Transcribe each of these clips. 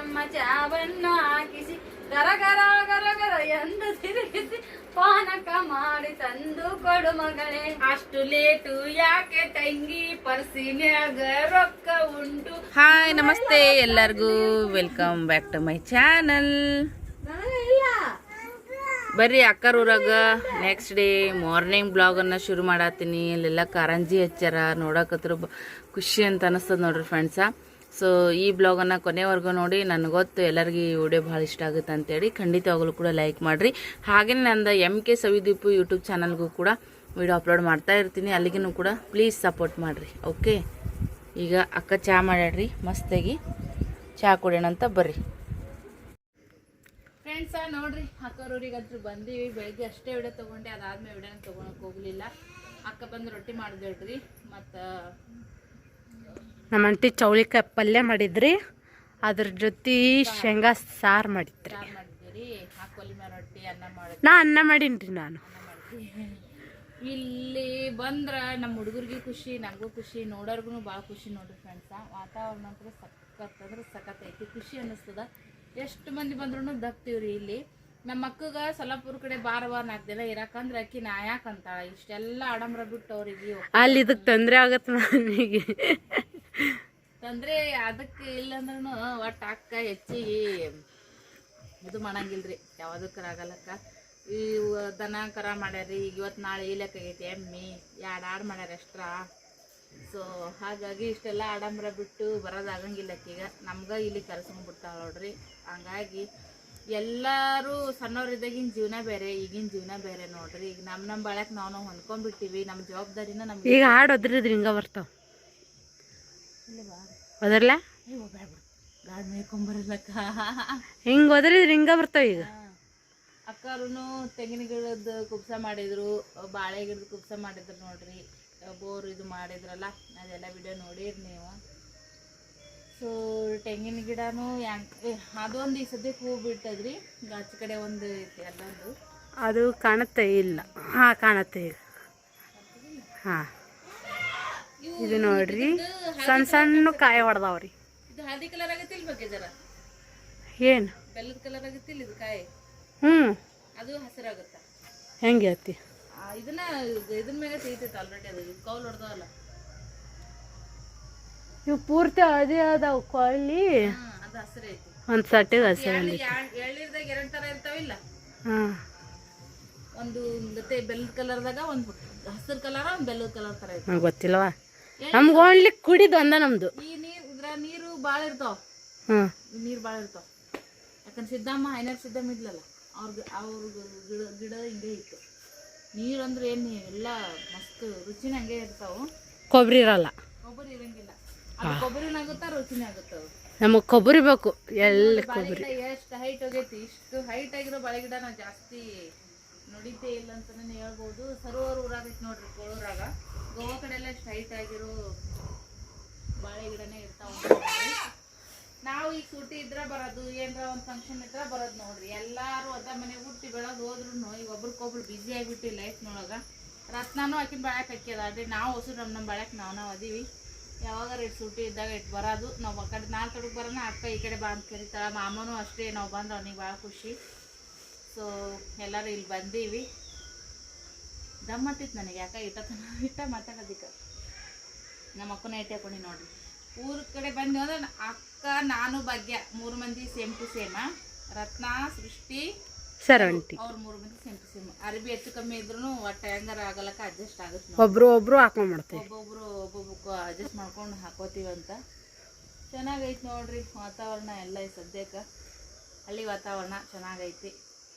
ನಮ್ಮ ಚಾವನ್ನು ಹಾಕಿಸಿ ಗರ ಗರ ಗರ ಗರ ಎಂದು ತಿರುಗಿಸಿ ಪಾನಕ ಮಾಡಿ ತಂದು ಕೊಡು ಮಗಳೇ. ಅಷ್ಟು ಲೇಟು ಯಾಕೆ ತಂಗಿ ಪರ್ಸಿನ್ಯಾಗ ರೊಕ್ಕ ಉಂಟು. ಹಾಯ್ ನಮಸ್ತೆ ಎಲ್ಲರಿಗೂ, welcome back to my channel. ಬರ್ರಿ ಅಕ್ಕರೂರಾಗ ನೆಕ್ಸ್ಟ್ ಡೇ ಮಾರ್ನಿಂಗ್ ಬ್ಲಾಗನ್ನು ಶುರು ಮಾಡತ್ತೀನಿ. ಇಲ್ಲೆಲ್ಲ ಕಾರಂಜಿ ಹಚ್ಚಾರ, ನೋಡಕತ್ರ ಖುಷಿ ಅಂತ ಅನಿಸ್ತದೆ ನೋಡ್ರಿ ಫ್ರೆಂಡ್ಸ. ಸೊ ಈ ಬ್ಲಾಗನ್ನು ಕೊನೆವರೆಗೂ ನೋಡಿ. ನನಗೆ ಗೊತ್ತು ಎಲ್ಲರಿಗೂ ಈ ವಿಡಿಯೋ ಭಾಳ ಇಷ್ಟ ಆಗುತ್ತೆ ಅಂತೇಳಿ. ಖಂಡಿತವಾಗಲೂ ಕೂಡ ಲೈಕ್ ಮಾಡಿರಿ. ಹಾಗೆಯೇ ನಂದು MK ಸವಿದೀಪು ಯೂಟ್ಯೂಬ್ ಚಾನಲ್ಗೂ ಕೂಡ ವಿಡಿಯೋ ಅಪ್ಲೋಡ್ ಮಾಡ್ತಾ ಇರ್ತೀನಿ. ಅಲ್ಲಿಗೂ ಕೂಡ ಪ್ಲೀಸ್ ಸಪೋರ್ಟ್ ಮಾಡಿರಿ. ಓಕೆ, ಈಗ ಅಕ್ಕ ಚಹಾ ಮಾಡ್ಯಾಡ್ರಿ, ಮಸ್ತಾಗಿ ಚಹಾ ಕುಡಿಯೋಣ ಅಂತ ಬರ್ರಿ ಫ್ರೆಂಡ್ಸ. ನೋಡ್ರಿ ಅಕ್ಕರೂರಿಗಂತೂ ಬಂದೀವಿ. ಬೆಳಗ್ಗೆ ಅಷ್ಟೇ ವಿಡಿಯೋ ತೊಗೊಂಡೆ, ಅದಾದ್ಮೇಲೆ ವಿಡಿಯೋನ ತೊಗೊಳಕ್ಕೆ ಹೋಗಲಿಲ್ಲ. ಅಕ್ಕ ಬಂದು ರೊಟ್ಟಿ ಮಾಡಿದ್ರಿ, ಮತ್ತು ನಮ್ಮ ಅಂಟಿ ಚೌಳಿಕಾಯಿ ಪಲ್ಯ ಮಾಡಿದ್ರಿ, ಅದ್ರ ಜೊತೆ ಶೇಂಗಾ ಸಾರು ಮಾಡಿದ್ರಿ. ಹಾಕೋಲಿ ಮೇಲೆ ರೊಟ್ಟಿ ಅನ್ನ ಮಾಡಿದ್ರಿ. ಅನ್ನ ಮಾಡೀನಿ ನಾನು. ಇಲ್ಲಿ ಬಂದ್ರೆ ನಮ್ಮ ಹುಡುಗರಿಗೆ ಖುಷಿ, ನನಗೂ ಖುಷಿ, ನೋಡೋರ್ಗು ಭಾಳ ಖುಷಿ ನೋಡ್ರಿ ಫ್ರೆಂಡ್ಸ. ವಾತಾವರಣ ಅಂತೂ ಸಖತ್ ಅಂದ್ರೆ ಸಖತ್ ಐತಿ, ಖುಷಿ ಅನ್ನಿಸ್ತದ. ಎಷ್ಟು ಮಂದಿ ಬಂದ್ರೂ ದಪ್ತೀವ್ರಿ. ಇಲ್ಲಿ ನಮ್ಮ ಅಕ್ಕಗ ಸೊಲ್ಲಾಪುರ ಕಡೆ ಬಾರ 4 ದಿನ ಇರಾಕಂದ್ರೆ ಅಕ್ಕಿ ನಾ ಯಾಕಂತಾಳ ಇಷ್ಟೆಲ್ಲ ಆಡಂಬರ ಬಿಟ್ಟು ಅವ್ರಿಗೆ ಅಲ್ಲಿ ಇದಕ್ಕೆ ತೊಂದರೆ ಆಗತ್ತೆ ನನಗೆ. ತೊಂದರೆ ಅದಕ್ಕೆ ಇಲ್ಲಂದ್ರೂ ಒಟ್ಟು ಅಕ್ಕ ಹೆಚ್ಚಿಗೆ ಇದು ಮಾಡಂಗಿಲ್ರಿ, ಯಾವುದಕ್ಕರಾಗಲ್ಲಕ್ಕ. ಈ ದನ ಕರ ಮಾಡ್ಯಾರಿ, ಈಗ ಇವತ್ತು ನಾಳೆ ಇಲಕ್ಕಾಗೈತಿ ಎಮ್ಮಿ 2 ಆಡು ಮಾಡ್ಯಾರ ಎಕ್ಸ್ಟ್ರಾ. ಸೊ ಹಾಗಾಗಿ ಇಷ್ಟೆಲ್ಲ ಆಡಂಬರ ಬಿಟ್ಟು ಬರೋದಾಗಂಗಿಲ್ಲ ಅಕ್ಕೀಗ. ನಮ್ಗೆ ಇಲ್ಲಿ ಕರ್ಸ್ಕೊಂಡ್ಬಿಡ್ತಾಳ ನೋಡ್ರಿ. ಹಂಗಾಗಿ ಎಲ್ಲರೂ ಸಣ್ಣವ್ರಿದ್ದಾಗಿನ ಜೀವನ ಬೇರೆ, ಈಗಿನ ಜೀವನ ಬೇರೆ ನೋಡ್ರಿ. ಈಗ ನಮ್ಮ ಬಾಳ್ಯಾಕ ನಾವು ಹೊಂದ್ಕೊಂಡ್ಬಿಟ್ಟಿವಿ. ನಮ್ಮ ಜವಾಬ್ದಾರಿನ ನಮ್ಗೆ ಈಗ ಹಾಡು ಒದ್ರಿದ್ರಿ ಹಿಂಗ ಬರ್ತಾವ. ಒದರ್ಲ ಗಾಡ್ ಮೇಯ್ಕೊಂಬರಲಕ್ಕ, ಹಿಂಗ ಒದರಿದ್ರಿ ಹಿಂಗ ಬರ್ತಾವ. ಈಗ ಅಕ್ಕರೂ ತೆಂಗಿನ ಗಿಡದ ಕುಬ್ಸ ಮಾಡಿದ್ರು, ಬಾಳೆ ಗಿಡದ ಕುಬ್ಸ ಮಾಡಿದ್ರು ನೋಡ್ರಿ. ಬೋರ್ ಇದು ಮಾಡಿದ್ರಲ್ಲ, ಅದೆಲ್ಲ ವಿಡಿಯೋ ನೋಡಿರಿ ನೀವು. ಸೊ ತೆಂಗಿನ ಗಿಡನೂ ಅದೊಂದು ಈ ಸದ್ಯಕ್ಕೆ ಹೂ ಬಿಟ್ಟದ್ರಿ. ಆಚೆ ಕಡೆ ಒಂದು ಐತಿ ಅಲ್ಲೊಂದು, ಅದು ಕಾಣುತ್ತೆ ಇಲ್ಲ. ಹಾಂ ಕಾಣುತ್ತೆ ಈಗ. ಹಾಂ ಇದು ನೋಡ್ರಿ, ಸಣ್ಣ ಸಣ್ಣ ಕಾಯಿ ಹೊಡೆದವ್ರಿ. ಇದು ಹಳದಿ ಕಲರ್ ಆಗತ್ತಿಲ್ಲ ಬಗ್ಗೆ ಜರ, ಏನು ಬೆಲ್ಲದ ಕಲರ್ ಆಗತ್ತಿಲ್ಲ ಇದು ಕಾಯಿ. ಅದು ಹಸಿರಾಗುತ್ತ. ಹೆಂಗೆ ಐತಿ ಇದನ್ನ ಮ್ಯಾಗ ತೆಗಿತೈತೆ ಆಲ್ರೆಡಿ. ಅದು ಕೌಲ್ ಹೊಡೆದವಲ್ಲ, ಇವು ಪೂರ್ತಿ ಅದೇ ಅದಾವ ಕೊಳ್ಳಿ. ಅದು ಹಸಿರು ಐತಿ. ಒಂದು ಸಟ್ಟಿಗೆ ಹಸಿರು ಎಳ್ನೀರ್ದಾಗ 2 ಥರ ಇರ್ತಾವಿಲ್ಲ. ಒಂದು ಗತ್ತೆ ಬೆಲ್ಲದ ಕಲರ್ದಾಗ, ಒಂದು ಹಸಿರು ಕಲರ್, ಒಂದು ಬೆಲ್ಲದ ಕಲರ್ ಥರ ಐತಿ. ಗೊತ್ತಿಲ್ಲವಾ ನಮ್ಗೆ ಓನ್ಲಿ ಕುಡಿದು ಒಂದ ನಮ್ದು. ಈ ನೀರು ಭಾಳ ಇರ್ತಾವ, ನೀರು ಭಾಳ ಇರ್ತಾವ. ಯಾಕಂದ್ರೆ ಸಿದ್ದಮ್ಮ ಹೈನರ್ ಸಿದ್ದಮ್ಮ ಇದ್ಲಲ್ಲ, ಅವ್ರ ಗಿಡ ಹಿಂಗೆ ಇತ್ತು. ನೀರು ಅಂದ್ರೆ ಏನು ಎಲ್ಲ ಮಸ್ತ್ ರುಚಿನ ಹಂಗೆ ಇರ್ತಾವು. ಕೊಬ್ಬರಿ ಇರಲ್ಲ, ಕೊಬ್ಬರಿ ಇರಂಗಿಲ್ಲ. ಅದು ಕೊಬ್ಬರಿನ ಆಗುತ್ತಾ ರುಚಿನೇ ಆಗುತ್ತವ. ನಮಗೆ ಕೊಬ್ಬರಿ ಬೇಕು. ಎಲ್ಲ ಕೊಬ್ಬರಿ ಎಷ್ಟು ಹೈಟ್ ಹೋಗೈತಿ. ಇಷ್ಟು ಹೈಟ್ ಆಗಿರೋ ಬಾಳೆ ಗಿಡ ನಾವು ಜಾಸ್ತಿ ನೋಡಿದ್ದೇ ಇಲ್ಲ ಅಂತಾನೆ ಹೇಳ್ಬೋದು. ಸರೋವರ ಊರಾಗೈತಿ ನೋಡ್ರಿ, ಕೋಳೂರಾಗ. ಗೋವಾ ಕಡೆ ಎಲ್ಲ ಎಷ್ಟು ಹೈಟ್ ಆಗಿರೋ ಬಾಳೆ ಗಿಡನೇ ಇರ್ತಾವ. ನಾವು ಈಗ ಸೂಟಿ ಇದ್ರೆ ಬರೋದು, ಏನಾರ ಒಂದು ಫಂಕ್ಷನ್ ಇದ್ರೆ ಬರೋದು ನೋಡ್ರಿ. ಎಲ್ಲಾರು ಅದ ಮನೆಗೆ ಹುಟ್ಟಿ ಬೆಳಗ್ಗೆ ಹೋದ್ರು ಈಗ ಒಬ್ರಿಗೊಬ್ರು ಬ್ಯುಸಿ ಆಗಿಬಿಟ್ಟು ಲೈಫ್ನೊಳಗೆ. ರತ್ನಾನು ಆಕಿನ ಬಾಳ್ಯಾಕ ಹಾಕ್ಯದ ಅದೇ. ನಾವು ಹೊಸ ನಮ್ಮ ಬಾಳ್ಯಾಕ ನಾವು ಅದೀವಿ. ಯಾವಾಗಾರ ಇಟ್ಟು ಸೂಟಿ ಇದ್ದಾಗ ಇಟ್ಟು ಬರೋದು. ನಾವು ಆ ಕಡೆ 4 ತೊಡಗೆ ಬರೋಣ, ಅಕ್ಕ ಈ ಕಡೆ ಬಾ ಅಂತ ಕರಿತಾಳ. ಮಾಮನೂ ಅಷ್ಟೇ, ನಾವು ಬಂದ್ರೆ ಅವನಿಗೆ ಭಾಳ ಖುಷಿ. ಸೊ ಎಲ್ಲರೂ ಇಲ್ಲಿ ಬಂದೀವಿ. ದಮ್ಮತ್ತಿತ್ತು ನನಗೆ, ಯಾಕೆ ಇಟ್ಟ ಮಾತಾಡೋದಿಕ್ಕೆ. ನಮ್ಮ ಅಕ್ಕನ ಇಟ್ಟು ಹಾಕೊಂಡು ನೋಡ್ರಿ. ಊರ ಕಡೆ ಬಂದು ಅಂದ್ರೆ ಅಕ್ಕ, ನಾನು, ಭಾಗ್ಯ 3 ಮಂದಿ ಸೇಮ್ ಟು ಸೇಮ. ರತ್ನ, ಸೃಷ್ಟಿ, ಸರಂಟಿ ಅವ್ರು 3 ಮಂದಿ ಸೇಮ್ ಟು ಸೇಮ್. ಅರ್ಬಿ ಹೆಚ್ಚು ಕಮ್ಮಿ ಇದ್ರು ಒಟ್ಟು ಹೆಂಗಾರ ಆಗಲಕ್ಕ ಅಡ್ಜಸ್ಟ್ ಆಗುತ್ತೆ. ಒಬ್ರು ಹಾಕೊಂಡ್ ಮಾಡ್ತೀವಿ, ಒಬ್ಬೊಬ್ರು ಅಡ್ಜಸ್ಟ್ ಮಾಡ್ಕೊಂಡು ಹಾಕೋತೀವಿ ಅಂತ. ಚೆನ್ನಾಗೈತಿ ನೋಡ್ರಿ ವಾತಾವರಣ ಎಲ್ಲ. ಈ ಸದ್ಯಕ್ಕೆ ಹಳ್ಳಿ ವಾತಾವರಣ ಚೆನ್ನಾಗೈತಿ,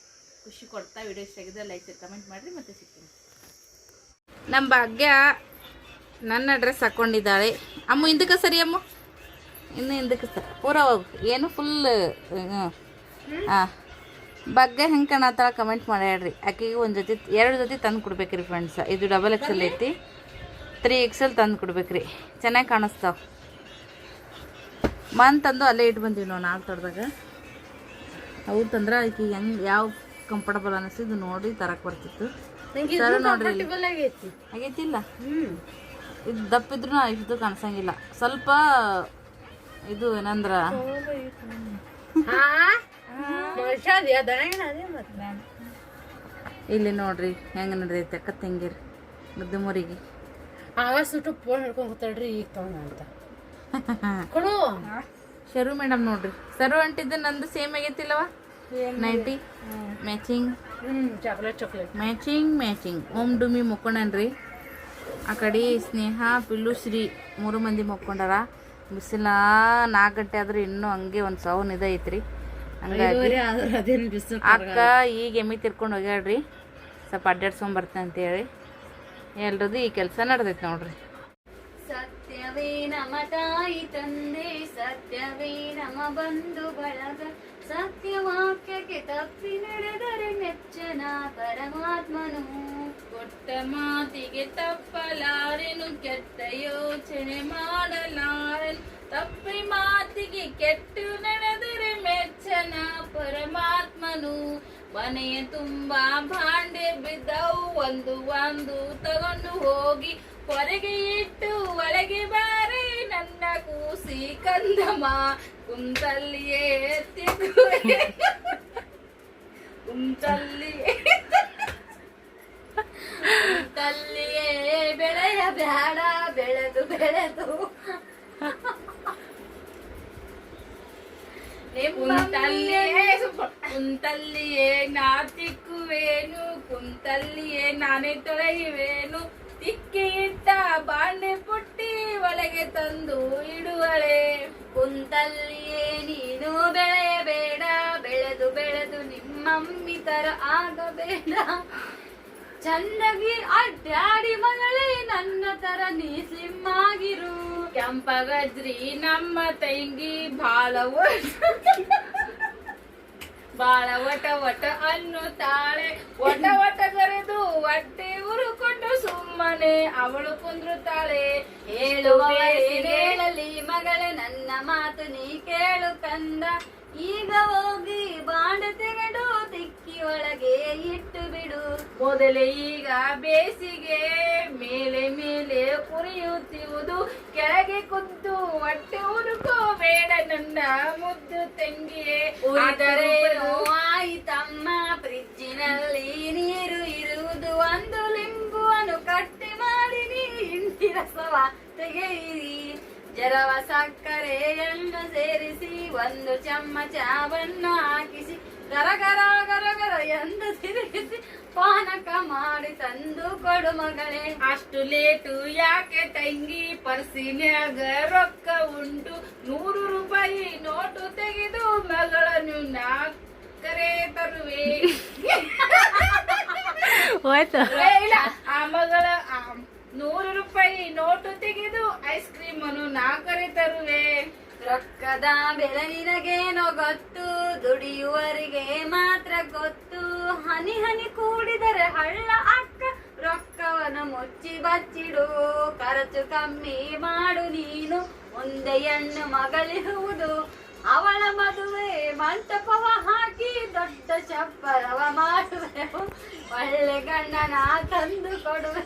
ಖುಷಿ ಕೊಡ್ತಾ. ವಿಡಿಯೋ ಇಷ್ಟ ಆಗಿದ್ರೆ ಲೈಕ್ ಕಮೆಂಟ್ ಮಾಡಿರಿ, ಮತ್ತೆ ಸಿಗ್ತೀನಿ. ನಮ್ಮ ಭಾಗ್ಯ ನನ್ನ ಡ್ರೆಸ್ ಹಾಕ್ಕೊಂಡಿದ್ದಾಳೆ. ಅಮ್ಮ ಹಿಂದಕ್ಕೆ ಸರಿ, ಅಮ್ಮ ಇನ್ನು ಹಿಂದಕ್ಕೆ ಸರಿ, ಪೂರ ಹೋಗು. ಏನು ಫುಲ್ ಹಾಂ ಭಾಗ್ಯ ಹೆಂಗೆ ಕಾಣತ್ತಾಳ ಕಮೆಂಟ್ ಮಾಡ್ಯಾಡ್ರಿ. ಆಕೆಗೆ ಒಂದು ಜೊತೆ 2 ಜೊತೆ ತಂದು ಕೊಡ್ಬೇಕ್ರಿ ಫ್ರೆಂಡ್ಸ. ಇದು XXL ಐತಿ, 3XL ತಂದು ಕೊಡ್ಬೇಕ್ರಿ. ಚೆನ್ನಾಗಿ ಕಾಣಿಸ್ತಾವ. ತಂದು ಅಲ್ಲೇ ಇಟ್ಟು ಬಂದೀವಿ ನಾವು 4 ತೊಡ್ದಾಗ. ಅವು ತಂದ್ರೆ ಆಕೆ ಹೆಂಗೆ ಯಾವ ಕಂಫರ್ಟಬಲ್ ಅನ್ನಿಸ್ತಿದ್ದು ನೋಡಿ ತರಕ್ಕೆ ಬರ್ತಿತ್ತು. ಸರ ನೋಡ್ರಿ ಆಗೈತಿಲ್ಲ. ಇದು ದಪ್ಪಿದ್ರೂ ಇಷ್ಟು ಕಾಣಿಸಂಗಿಲ್ಲ. ಸ್ವಲ್ಪ ಇದು ಏನಂದ್ರೆ ಇಲ್ಲಿ ನೋಡ್ರಿ ಹೆಂಗ ನಡೆದೈತೆ ಅಕ್ಕ ತಂಗಿರಿ ಮುದ್ದು ಮುರಿಗೆ ಸುಟ್ಟು ಫೋನ್ ಹಿಡ್ಕೊಂಡ್ ಕೂತಾಳ್ರಿ ಈಗ ತಗೊಂಡ ಅಂತ ಕೊಡು ಶರು ಮೇಡಮ್ ನೋಡ್ರಿ ಸರು ಅಂಟಿದ್ದು ನಂದು ಸೇಮ್ ಆಗೈತಿಲ್ಲವ ನೈಟಿ ಮ್ಯಾಚಿಂಗ್ ಚಾಕ್ಲೇಟ್ ಮ್ಯಾಚಿಂಗ್ ಓಮ್ ಡುಮಿ ಮುಕ್ಕೊಂಡನ್ರಿ ಆ ಕಡೆ ಸ್ನೇಹ ಪಿಲ್ಲು ಶ್ರೀ 3 ಮಂದಿ ಮುಕ್ಕೊಂಡಾರ ಬಿಸಿಲ 4 ಗಂಟೆ ಆದ್ರೆ ಇನ್ನೂ ಹಂಗೆ ಒಂದು ಸೌನ್ ಇದೈತ್ರಿ ಹಂಗಾಗಿ ಅಕ್ಕ ಈಗ ಎಮ್ಮಿ ತಿರ್ಕೊಂಡು ಹೋಗ್ಯಾಳ್ರಿ ಸ್ವಲ್ಪ ಅಡ್ಡಾಡ್ಸ್ಕೊಂಡ್ ಬರ್ತೇನೆ ಅಂತೇಳಿ ಎಲ್ರದ್ದು ಈ ಕೆಲಸ ನಡೆದೈತೆ ನೋಡ್ರಿ. ಸತ್ಯವೇ ನಮ ತಾಯಿ ತಂದೆ, ಸತ್ಯವೇ ನಮ ಬಂಧು ಬಳಗ, ಸತ್ಯವಾಕ್ಯಕ್ಕೆ ತಪ್ಪಿ ನಡೆದರೆ ಮೆಚ್ಚನ ಪರಮಾತ್ಮನು. ಕೊಟ್ಟ ಮಾತಿಗೆ ತಪ್ಪಲಾರೆನು, ಕೆಟ್ಟ ಯೋಚನೆ ಮಾಡಲಾರೆನು, ತಪ್ಪಿ ಮಾತಿಗೆ ಕೆಟ್ಟು ನಡೆದರೆ ಮೆಚ್ಚನ ಪರಮಾತ್ಮನು. ಮನೆಯ ತುಂಬಾ ಭಾಂಡೆ ಬಿದ್ದವು, ಒಂದು ತಗೊಂಡು ಹೋಗಿ ಹೊರಗೆ ಇಟ್ಟು ಒಳಗೆ ಬಾರೆ ನನ್ನ ಕೂಸಿ ಕಂದಮ್ಮ. ಕುಂತಲ್ಲಿಯೇ ತಿರುಗುವೆ, ಕುಂತಲ್ಲಿಯೇ ಬೆಳೆಯ ಬ್ಯಾಡ, ಬೆಳೆದು ಕುಂತಲ್ಲಿಯೇ ನಾ ತಿಕ್ಕುವೇನು, ಕುಂತಲ್ಲಿಯೇ ನಾನೇ ತೊಳೆಯುವೇನು. ತಿಕ್ಕಿ ಇಟ್ಟ ಬಾಂಡೆ ಪುಟ್ಟಿ ಒಳಗೆ ತಂದು ಇಡುವಳೆ. ಕುಂತಲ್ಲಿಯೇ ನೀನು ಬೆಳೆಯಬೇಡ, ಬೆಳೆದು ನಿಮ್ಮಮ್ಮಿ ತರ ಆಗಬೇಡ. ಚಂದಗಿ ಅಡ್ಡಾಡಿ ಮಗಳೇ ನನ್ನ ತರ ನೀ ಸ್ಲಿಮ್ ಆಗಿರು. ಕೆಂಪಗಜ್ರಿ ನಮ್ಮ ತಂಗಿ ಬಾಳ ಒಟ ಅನ್ನುತ್ತಾಳೆ. ಒಟ ಕರೆದು ಹೊಟ್ಟೆ ಉರುಕೊಂಡು ಸುಮ್ಮನೆ ಅವಳು ಕುಂದ್ರುತ್ತಾಳೆ. ಹೇಳಲಿ ಮಗಳೇ ನನ್ನ ಮಾತು ನೀ ಕೇಳು ಕಂದ. ಈಗ ಹೋಗಿ ಬಾಂಡ ತೆಗೆದು ತಿಕ್ಕಿ ಒಳಗೆ ಇಟ್ಟು ಬಿಡು. ಮೊದಲೇ ಈಗ ಬೇಸಿಗೆ ಮೇಲೆ ಉರಿಯುತ್ತಿರುವುದು, ಕೆಳಗೆ ಕುಂತು ಹೊಟ್ಟೆ ಉರುಕೋಬೇಡ ನನ್ನ ಮುದ್ದು ತಂಗಿಯೇ. ಉರಿದರೇನು ಆಯಿತಮ್ಮ, ಫ್ರಿಜ್ಜಿನಲ್ಲಿ ನೀರು ಇರುವುದು, ಒಂದು ಲಿಂಬುವನ್ನು ಕಟ್ಟಿ ಮಾಡಿ ನೀ ಹಿಂಡಿ ರಸವ ತೆಗೆಯಿರಿ. ಜರವ ಸಕ್ಕರೆಯನ್ನು ಸೇರಿಸಿ ಒಂದು ಚಮಚವನ್ನು ಹಾಕಿಸಿ ಗರ ಎಂದು ತಿರುಗಿಸಿ ಪಾನಕ ಮಾಡಿ ತಂದು ಕೊಡು ಮಗಳೇ. ಅಷ್ಟು ಲೇಟು ಯಾಕೆ ತಂಗಿ, ಪರ್ಸಿನ್ಯಾಗ ರೊಕ್ಕ ಉಂಟು. 100 ರೂಪಾಯಿ ನೋಟು ತೆಗೆದು ಮಗಳನ್ನು ನಾ ಕರೆ ತರುವೆ. ಇಲ್ಲ, ಆ ಮಗಳ 100 ರೂಪಾಯಿ ನೋಟು ತೆಗೆದು ಐಸ್ ಕ್ರೀಮ್ ಅನ್ನು ನಾ ಕರೆ ತರುವೆ. ರೊಕ್ಕದ ಬೆಲೆ ನಿನಗೇನೋ ಗೊತ್ತು, ದುಡಿಯುವರಿಗೆ ಮಾತ್ರ ಗೊತ್ತು. ಹನಿ ಹನಿ ಕೂಡಿದರೆ ಹಳ್ಳ ಅಕ್ಕ, ರೊಕ್ಕವನ್ನು ಮುಚ್ಚಿ ಬಚ್ಚಿಡು. ಖರ್ಚು ಕಮ್ಮಿ ಮಾಡು ನೀನು, ಮುಂದೆ ಹೆಣ್ಣು ಮಗಳಿರುವುದು. ಅವಳ ಮದುವೆ ಮಂಟಪವ ಹಾಕಿ ದೊಡ್ಡ ಚಪ್ಪರವ ಮಾಡುವೆವು, ಒಳ್ಳೆ ಗಂಡನ ತಂದು ಕೊಡುವೆ.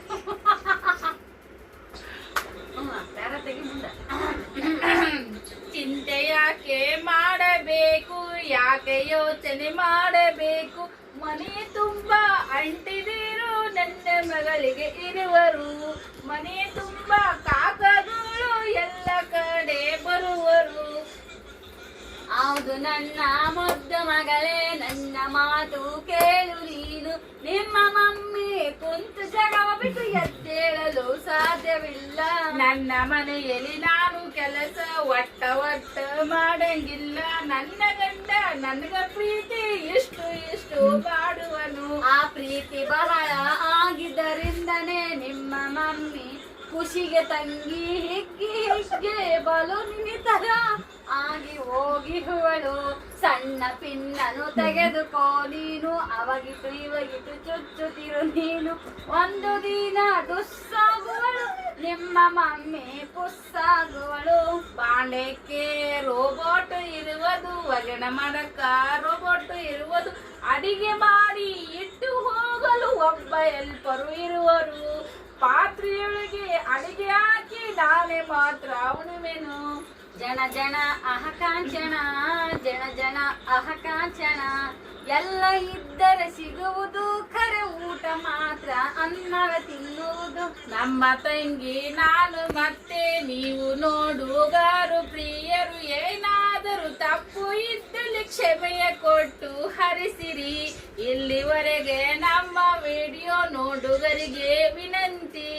ಚಿಂತೆ ಯಾಕೆ ಮಾಡಬೇಕು, ಯಾಕೆ ಯೋಚನೆ ಮಾಡಬೇಕು. ಮನೆ ತುಂಬಾ ಅಂಟಿದಿರು ನನ್ನ ಮಗಳಿಗೆ ಇರುವರು. ಮನೆ ತುಂಬಾ ಕಾಕಗಳು ಎಲ್ಲ ಕಡೆ ಬರುವರು. ಹೌದು ನನ್ನ ಮುದ್ದು ಮಗಳೇ, ನನ್ನ ಮಾತು ಕೇಳು ನೀನು. ನಿಮ್ಮ ಮಮ್ಮಿ ಕುಂತು ಜಗವ ಬಿಟ್ಟು ಎದ್ದೇಳಲು ಸಾಧ್ಯವಿಲ್ಲ. ನನ್ನ ಮನೆಯಲ್ಲಿ ನಾನು ಕೆಲಸ ಒಟ್ಟ ಮಾಡಂಗಿಲ್ಲ. ನನ್ನ ಗಂಡ ನನಗ ಪ್ರೀತಿ ಇಷ್ಟು ಮಾಡುವನು. ಆ ಪ್ರೀತಿ ಬಹಳ ಆಗಿದ್ದರಿಂದನೇ ನಿಮ್ಮ ಮಮ್ಮಿ ಖುಷಿಗೆ ತಂಗಿ ಹಿಗ್ಗೆ ಬಲು ನಿನಿತರ ಆಗಿ ಹೋಗಿರುವಳು. ಸಣ್ಣ ಪಿನ್ನನು ತೆಗೆದುಕೋ ನೀನು, ಅವಗಿಟ್ಟು ಇವಗಿಟ್ಟು ಚುಚ್ಚುತ್ತಿರು ನೀನು. ಒಂದು ದಿನ ದುಸ್ಸಾಗುವಳು ನಿಮ್ಮ ಮಮ್ಮಿ ಪುಸ್ಸಾಗುವಳು. ಬಾಂಡೆಕ್ಕೆ ರೋಬೋಟ್ ಇರುವುದು, ಒಗಣ ಮಾಡಕ್ಕ ರೋಬೋಟ್ ಇರುವುದು, ಅಡಿಗೆ ಮಾಡಿ ಇಟ್ಟು ಹೋಗಲು ಒಬ್ಬ ಹೆಲ್ಪರು ಇರುವರು. ಪಾತ್ರೆಯೊಳಗೆ ಅಡಿಗೆ ಹಾಕಿ ನಾನೇ ಮಾತ್ರ ಉಣುವೆನು. ಜನ ಜನ ಅಹಕಾಂಚನ, ಜನ ಜನ ಅಹಕಾಂಚನ, ಎಲ್ಲ ಇದ್ದರೆ ಸಿಗುವುದು ಖರೆ ಊಟ ಮಾತ್ರ ಅನ್ನವ ತಿನ್ನುವುದು. ನಮ್ಮ ತಂಗಿ ನಾನು ಮತ್ತೆ ನೀವು ನೋಡುಗಾರು ಪ್ರಿಯರು, ಏನಾದರೂ ತಪ್ಪು ಇದ್ದಲ್ಲಿ ಕ್ಷಮೆಯ ಕೊಟ್ಟು ಹರಿಸಿರಿ. ಇಲ್ಲಿವರೆಗೆ ನಮ್ಮ ವಿಡಿಯೋ ನೋಡುಗರಿಗೆ ವಿನಂತಿ.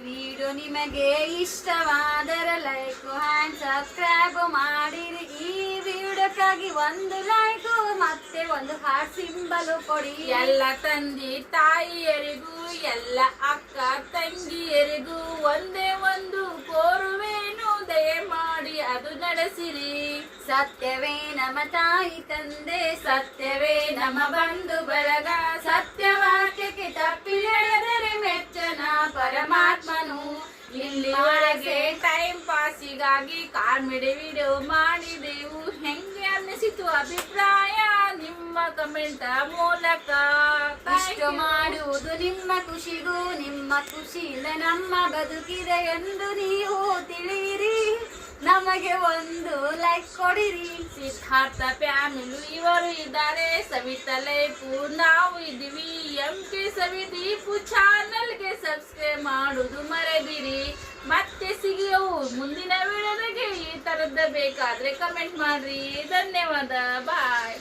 ವಿಡಿಯೋ ನಿಮಗೆ ಇಷ್ಟವಾದರೆ ಲೈಕ್ ಹ್ಯಾಂಡ್ ಸಬ್ಸ್ಕ್ರೈಬ್ ಮಾಡಿರಿ. ಈ ವಿಡಿಯೋಕ್ಕಾಗಿ ಒಂದು ಲೈಕ್ ಮತ್ತೆ ಒಂದು ಹಾರ್ಟ್ ಸಿಂಬಲ್ ಕೊಡಿ. ಎಲ್ಲ ತಂದೆ ತಾಯಿಯರಿಗೂ ಎಲ್ಲ ಅಕ್ಕ ತಂಗಿಯರಿಗೂ ಒಂದೇ ಒಂದು ಕೋರುವೇನು, ದಯಮಾಡಿ ಅದು ನಡೆಸಿರಿ. ಸತ್ಯವೇ ನಮ್ಮ ತಾಯಿ ತಂದೆ, ಸತ್ಯವೇ ನಮ್ಮ ಬಂಧು ಬಳಗ, ಸತ್ಯವಾಕ್ಯಕ್ಕೆ ತಪ್ಪಿ ನಡೆದರೆ ಮೆಚ್ಚನ ಪರಮಾತ್ಮನು. ಇಲ್ಲಿವರೆಗೆ ಟೈಮ್ ಪಾಸಿಗಾಗಿ ಕಾಮಿಡಿ ವಿಡಿಯೋ ಮಾಡಿದೆವು. ಹೆಂಗೆ ಅನ್ನಿಸಿತು ಅಭಿಪ್ರಾಯ ನಿಮ್ಮ ಕಮೆಂಟ್ ಮೂಲಕ. ಇಷ್ಟು ಮಾಡುವುದು ನಿಮ್ಮ ಖುಷಿಗೂ, ನಿಮ್ಮ ಖುಷಿಯಿಂದ ನಮ್ಮ ಬದುಕಿದೆ ಎಂದು ನೀವು ತಿಳಿಯಿರಿ. ನಮಗೆ ಒಂದು ಲೈಕ್ ಕೊಡಿರಿ. ಸಿದ್ಧಾರ್ಥ ಫ್ಯಾಮಿಲಿ ಇವರು ಇದ್ದಾರೆ, ಸವಿತಾ ಲೈಫು ನಾವು ಇದ್ದೀವಿ. MK ಸವಿದೀಪು ಚಾನಲ್ಗೆ ಸಬ್ಸ್ಕ್ರೈಬ್ ಮಾಡುವುದು ಮರೆದಿರಿ. ಮತ್ತೆ ಸಿಗುವು ಮುಂದಿನ ವಿಡಿಯೋದಾಗೆ. ಈ ತರದ್ದು ಬೇಕಾದ್ರೆ ಕಮೆಂಟ್ ಮಾಡ್ರಿ. ಧನ್ಯವಾದ, ಬಾಯ್.